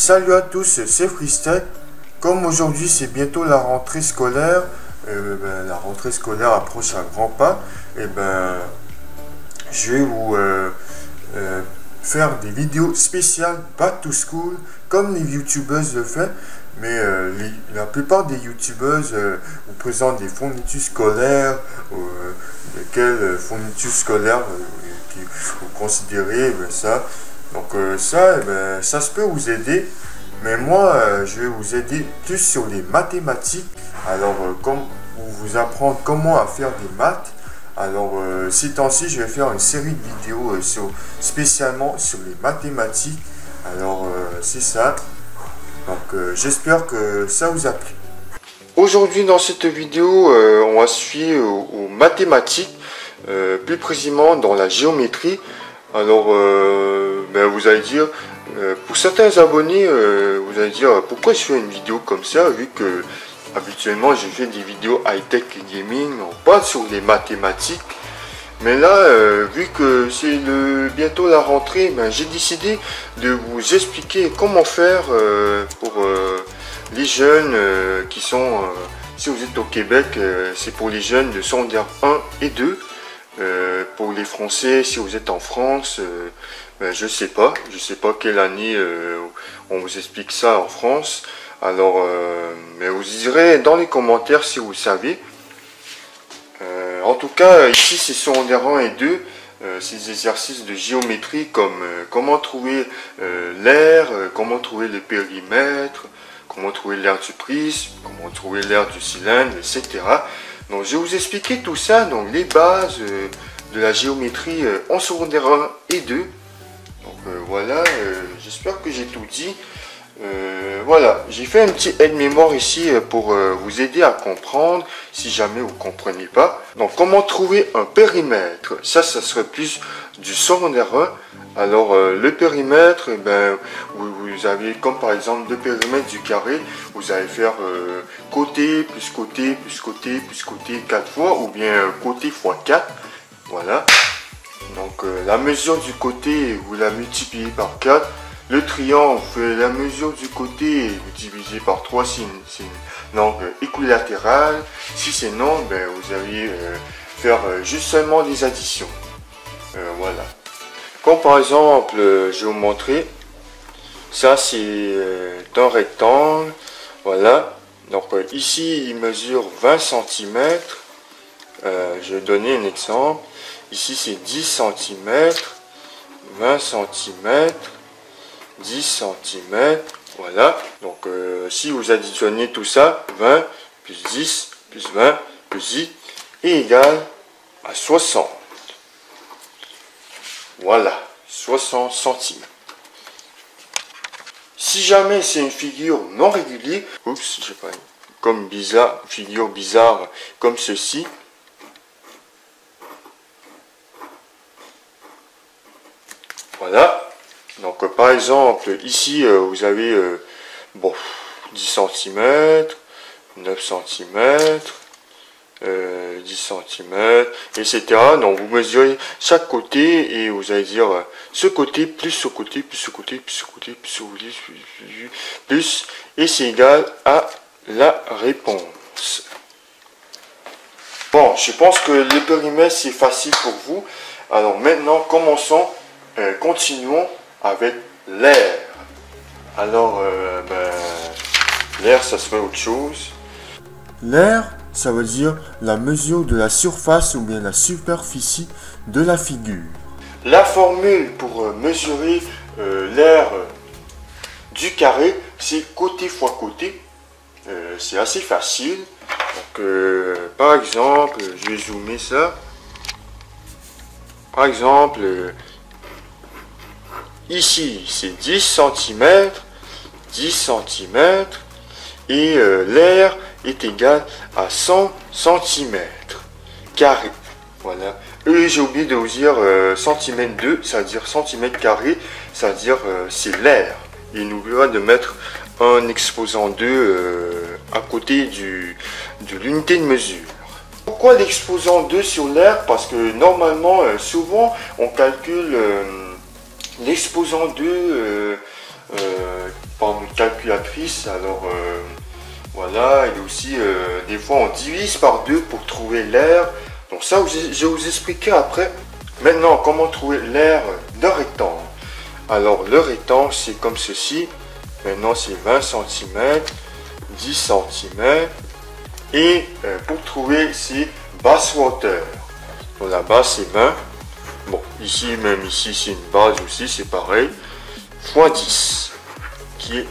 Salut à tous, c'est Freestyle. Comme aujourd'hui c'est bientôt la rentrée scolaire, la rentrée scolaire approche à grands pas, je vais vous faire des vidéos spéciales Back to School comme les youtubeuses le font, mais la plupart des youtubeuses vous présentent des fournitures scolaires, lesquelles fournitures scolaires que vous considérez ça. Donc ça se peut vous aider, mais moi je vais vous aider plus sur les mathématiques. Alors comme vous apprendre comment à faire des maths. Alors ces temps-ci je vais faire une série de vidéos spécialement sur les mathématiques. Alors c'est ça. Donc j'espère que ça vous a plu. Aujourd'hui dans cette vidéo on va suivre aux mathématiques, plus précisément dans la géométrie. Alors vous allez dire, pour certains abonnés, vous allez dire pourquoi je fais une vidéo comme ça, vu que habituellement je fais des vidéos high-tech gaming, pas sur les mathématiques. Mais là, vu que c'est bientôt la rentrée, j'ai décidé de vous expliquer comment faire pour les jeunes qui sont, si vous êtes au Québec, c'est pour les jeunes de secondaire 1 et 2. Pour les Français, si vous êtes en France, je sais pas quelle année on vous explique ça en France. Alors, mais vous direz dans les commentaires si vous savez. En tout cas, ici c'est secondaire 1 et 2, ces exercices de géométrie comme comment trouver l'aire, comment trouver le périmètre, comment trouver l'aire du prisme, comment trouver l'aire du cylindre, etc. Donc je vais vous expliquer tout ça, donc les bases de la géométrie en secondaire 1 et 2. Donc voilà, j'espère que j'ai tout dit. Voilà, j'ai fait un petit aide-mémoire ici pour vous aider à comprendre si jamais vous ne comprenez pas. Donc comment trouver un périmètre, ça serait plus du secondaire 1. Alors le périmètre, vous avez comme par exemple le périmètre du carré, vous allez faire côté plus côté plus côté plus côté 4 fois, ou bien côté fois 4. Voilà. Donc la mesure du côté, vous la multipliez par 4. Le triangle, vous faites la mesure du côté, vous divisez par 3 si c'est un angle équilatéral. Si c'est non, vous allez faire juste seulement des additions. Voilà. Comme par exemple, je vais vous montrer, ça c'est un rectangle, voilà. Donc ici il mesure 20 cm, je vais donner un exemple, ici c'est 10 cm, 20 cm, 10 cm, voilà. Donc si vous additionnez tout ça, 20 plus 10 plus 20 plus 10 est égal à 60. Voilà, 60 cm. Si jamais c'est une figure non régulière, oups, je sais pas, comme bizarre, figure bizarre comme ceci. Voilà. Donc par exemple, ici vous avez 10 cm, 9 cm, 10 cm, etc. Donc vous mesurez chaque côté et vous allez dire ce côté plus ce côté plus ce côté plus ce côté plus ce côté plus, et c'est égal à la réponse. Bon, je pense que le périmètre c'est facile pour vous. Alors maintenant commençons, continuons avec l'aire. Alors l'aire ça serait autre chose. L'aire, ça veut dire la mesure de la surface ou bien la superficie de la figure. La formule pour mesurer l'aire du carré, c'est côté fois côté. C'est assez facile. Donc, par exemple, je vais zoomer ça. Par exemple, ici c'est 10 cm, 10 cm, et l'aire est égal à 100 cm carré. Voilà. Et j'ai oublié de vous dire cm 2, ça veut dire cm carré, ça veut dire c'est l'aire. Il nous oubliera de mettre un exposant 2 à côté de l'unité de mesure. Pourquoi l'exposant 2 sur l'aire? Parce que normalement, souvent, on calcule l'exposant 2 par une calculatrice. Alors voilà, et aussi des fois on divise par 2 pour trouver l'aire. Donc ça je vais vous expliquer après. Maintenant, comment trouver l'aire d'un rectangle. Alors le rectangle c'est comme ceci. Maintenant c'est 20 cm, 10 cm. Et pour trouver c'est base ou hauteur. Donc la base c'est 20. Bon, ici, même ici, c'est une base aussi, c'est pareil. Fois 10, qui est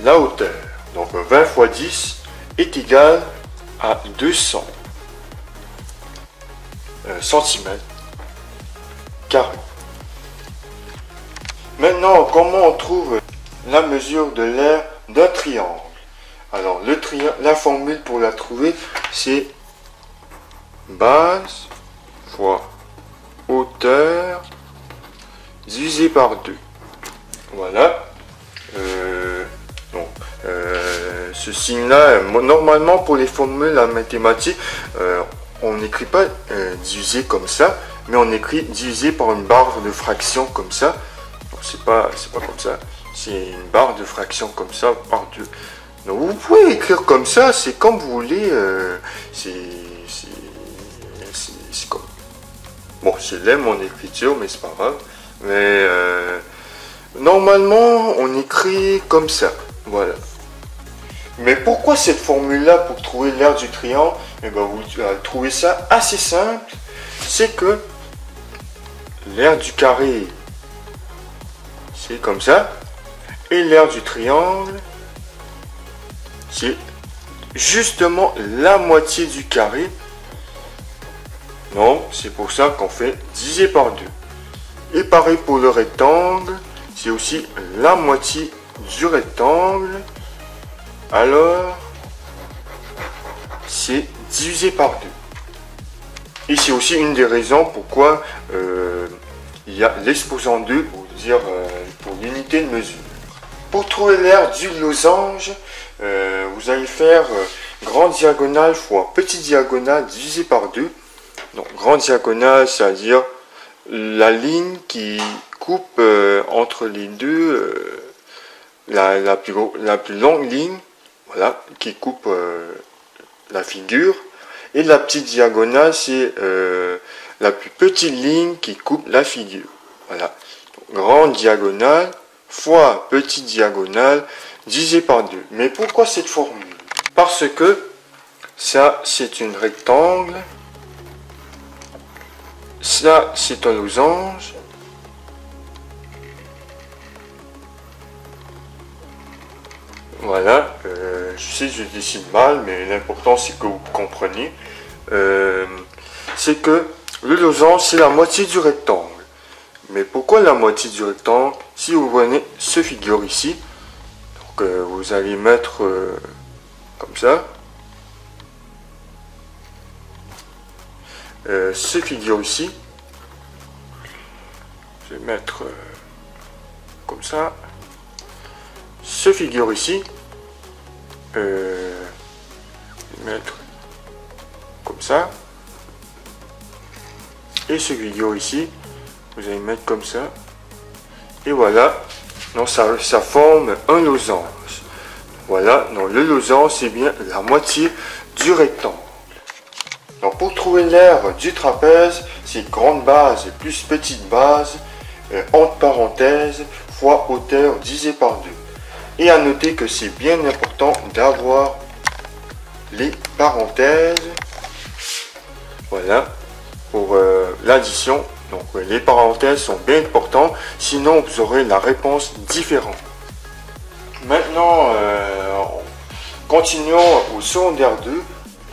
la hauteur. Donc 20 fois 10 est égal à 200 cm carré. Maintenant, comment on trouve la mesure de l'aire d'un triangle? Alors, la formule pour la trouver, c'est base fois hauteur divisé par 2. Voilà. Ce signe-là, normalement pour les formules en mathématiques, on n'écrit pas divisé comme ça, mais on écrit divisé par une barre de fraction comme ça. C'est pas comme ça. C'est une barre de fraction comme ça par 2. Donc vous pouvez écrire comme ça, c'est comme vous voulez. C'est comme. Bon, c'est laid mon écriture, mais c'est pas grave. Mais normalement, on écrit comme ça. Voilà. Mais pourquoi cette formule-là pour trouver l'aire du triangle? Eh bien, vous trouvez ça assez simple. C'est que l'aire du carré, c'est comme ça. Et l'aire du triangle, c'est justement la moitié du carré. Non, c'est pour ça qu'on fait diviser par 2. Et pareil pour le rectangle, c'est aussi la moitié du rectangle. Alors, c'est divisé par 2. Et c'est aussi une des raisons pourquoi il y a l'exposant 2, pour dire pour l'unité de mesure. Pour trouver l'aire du losange, vous allez faire grande diagonale fois petite diagonale divisé par 2. Donc, grande diagonale, c'est-à-dire la ligne qui coupe entre les deux, la plus longue ligne, voilà, qui coupe la figure. Et la petite diagonale, c'est la plus petite ligne qui coupe la figure. Voilà. Donc, grande diagonale fois petite diagonale divisé par 2. Mais pourquoi cette formule? Parce que ça, c'est une rectangle. Ça, c'est un losange. Voilà. Je sais que je dessine mal, mais l'important, c'est que vous compreniez. C'est que le losange, c'est la moitié du rectangle. Mais pourquoi la moitié du rectangle? Si vous prenez ce figure ici, donc vous allez mettre comme ça. Ce figure ici, je vais mettre comme ça. Ce figure ici, je vais mettre comme ça. Et ce figure ici, vous allez mettre comme ça. Et voilà, donc ça forme un losange. Voilà, donc le losange, c'est bien la moitié du rectangle. Donc pour trouver l'aire du trapèze, c'est grande base plus petite base, entre parenthèses, fois hauteur divisé par 2. Et à noter que c'est bien important d'avoir les parenthèses, voilà, pour l'addition. Donc les parenthèses sont bien importantes, sinon vous aurez la réponse différente. Maintenant, continuons au secondaire 2.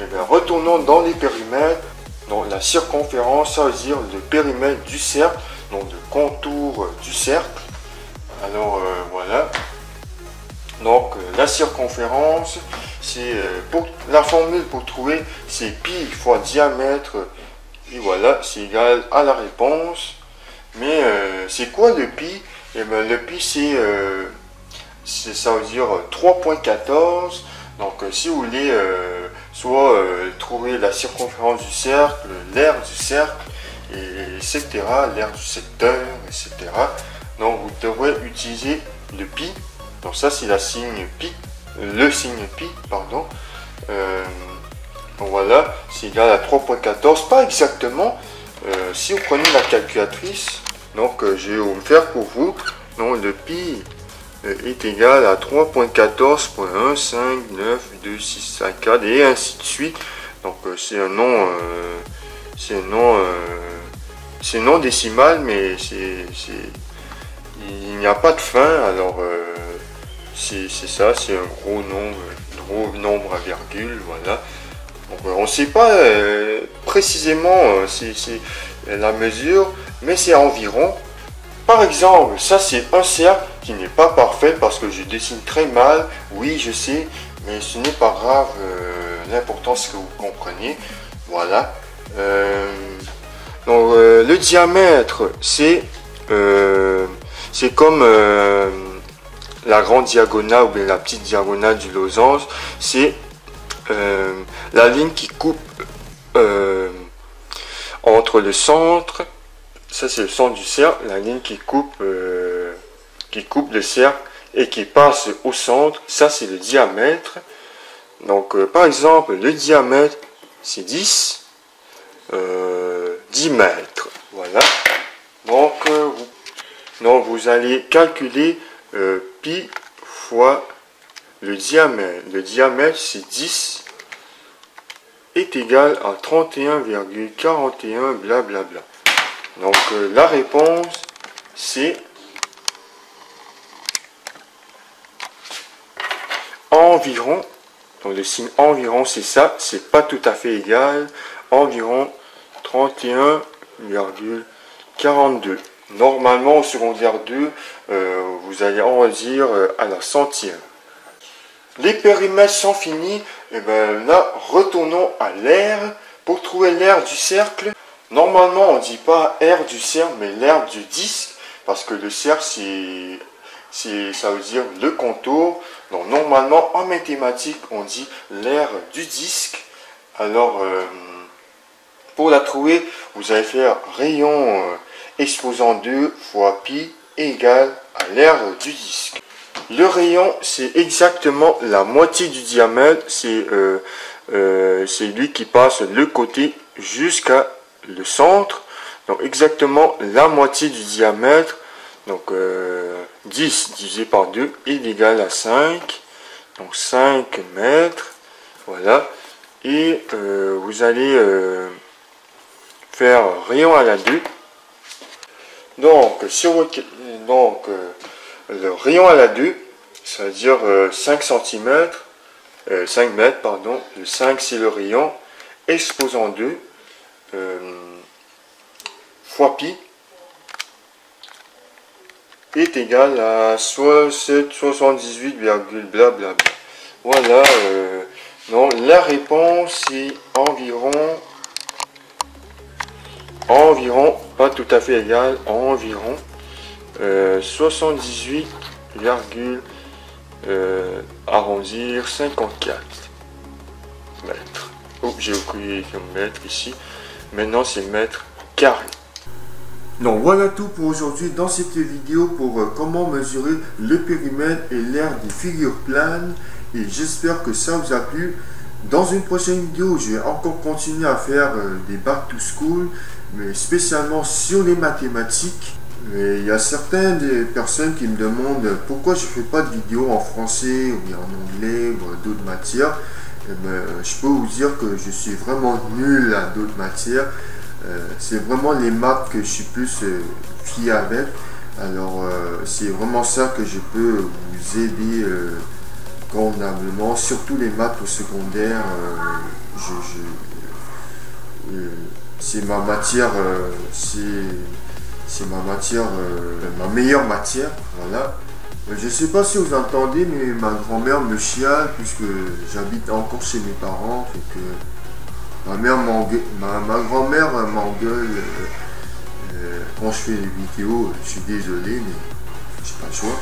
Et bien, retournons dans les périmètres. Donc la circonférence, ça veut dire le périmètre du cercle, donc le contour du cercle. Alors voilà. Donc la circonférence, c'est pour la formule pour trouver, c'est pi fois diamètre. Et voilà, c'est égal à la réponse. Mais c'est quoi le pi? Et bien, le pi, ça veut dire 3.14. Donc si vous voulez soit trouver la circonférence du cercle, l'aire du cercle, etc., l'aire du secteur, etc. Donc vous devrez utiliser le pi. Donc ça c'est la signe pi, le signe pi, pardon. Voilà, c'est égal à 3.14, pas exactement. Si vous prenez la calculatrice, donc je vais vous le faire pour vous. Donc le pi est égal à 3.14.1592654 et ainsi de suite. Donc c'est un nom, non décimal, mais il n'y a pas de fin. Alors c'est ça, c'est un gros nombre à virgule, voilà. Donc, on ne sait pas précisément c'est la mesure, mais c'est environ. Par exemple, ça c'est un cercle qui n'est pas parfait parce que je dessine très mal, oui je sais, mais ce n'est pas grave, l'important c'est que vous compreniez, voilà. Donc le diamètre c'est comme la grande diagonale ou bien la petite diagonale du losange, c'est la ligne qui coupe entre le centre, ça c'est le centre du cercle, la ligne qui coupe le cercle et qui passe au centre, ça c'est le diamètre. Donc par exemple le diamètre c'est 10 mètres, voilà. Donc vous allez calculer pi fois le diamètre. Le diamètre c'est 10 est égal à 31,41 blablabla. Donc la réponse c'est environ. Donc le signe environ c'est ça, c'est pas tout à fait égal, environ 31,42. Normalement au secondaire 2 vous allez en dire à la centième. Les périmètres sont finis, et bien là retournons à l'aire pour trouver l'aire du cercle. Normalement on ne dit pas aire du cercle mais l'aire du disque, parce que le cercle ça veut dire le contour. Donc normalement en mathématiques on dit l'aire du disque. Alors pour la trouver vous allez faire rayon exposant 2 fois pi égale à l'aire du disque. Le rayon c'est exactement la moitié du diamètre, c'est lui qui passe le côté jusqu'à le centre, donc exactement la moitié du diamètre. Donc 10 divisé par 2 est égal à 5, donc 5 mètres, voilà. Et vous allez faire rayon à la 2. Donc le rayon à la 2, ça veut dire 5 cm, 5 mètres, pardon. Le 5 c'est le rayon, exposant 2 fois pi est égal à 78, blablabla. Voilà, non, la réponse c'est environ, pas tout à fait égal, environ 78, arrondir 54 mètres. Oh, j'ai oublié comme mètre ici. Maintenant c'est mètre carré. Donc voilà tout pour aujourd'hui dans cette vidéo pour comment mesurer le périmètre et l'aire des figures planes. Et j'espère que ça vous a plu. Dans une prochaine vidéo, je vais encore continuer à faire des back to school, mais spécialement sur les mathématiques. Mais il y a certaines personnes qui me demandent pourquoi je ne fais pas de vidéos en français ou bien en anglais ou d'autres matières. Et ben, je peux vous dire que je suis vraiment nul à d'autres matières. C'est vraiment les maths que je suis plus fier avec. Alors c'est vraiment ça que je peux vous aider convenablement, surtout les maths au secondaire. C'est ma matière, c'est ma matière, ma meilleure matière, voilà. Je ne sais pas si vous entendez, mais ma grand-mère me chiale puisque j'habite encore chez mes parents, fait que ma grand-mère m'engueule quand je fais des vidéos. Je suis désolé, mais j'ai pas le choix.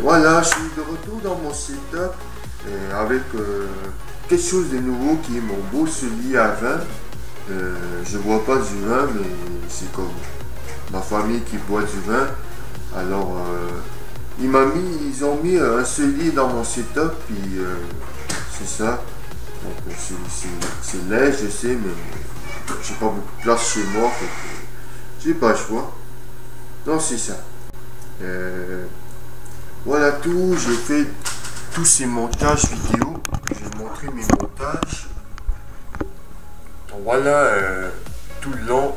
Voilà, je suis de retour dans mon setup avec quelque chose de nouveau qui est mon beau celui à vin. Je bois pas du vin, mais c'est comme ma famille qui boit du vin. Alors Ils ont mis un cellier dans mon setup, puis c'est ça. Donc c'est laid, je sais, mais j'ai pas beaucoup de place chez moi, fait que j'ai pas le choix. Non, c'est ça. Voilà tout, j'ai fait tous ces montages vidéo. Je vais montrer mes montages. Donc voilà tout le long.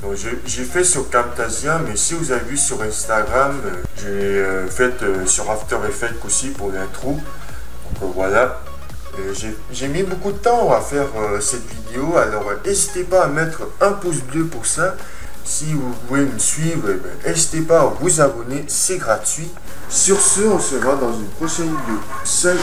Donc j'ai fait sur Camtasia, mais si vous avez vu sur Instagram, j'ai fait sur After Effects aussi pour l'intro. Donc voilà. J'ai mis beaucoup de temps à faire cette vidéo, alors n'hésitez pas à mettre un pouce bleu pour ça. Si vous pouvez me suivre, n'hésitez pas à vous abonner, c'est gratuit. Sur ce, on se verra dans une prochaine vidéo. Salut!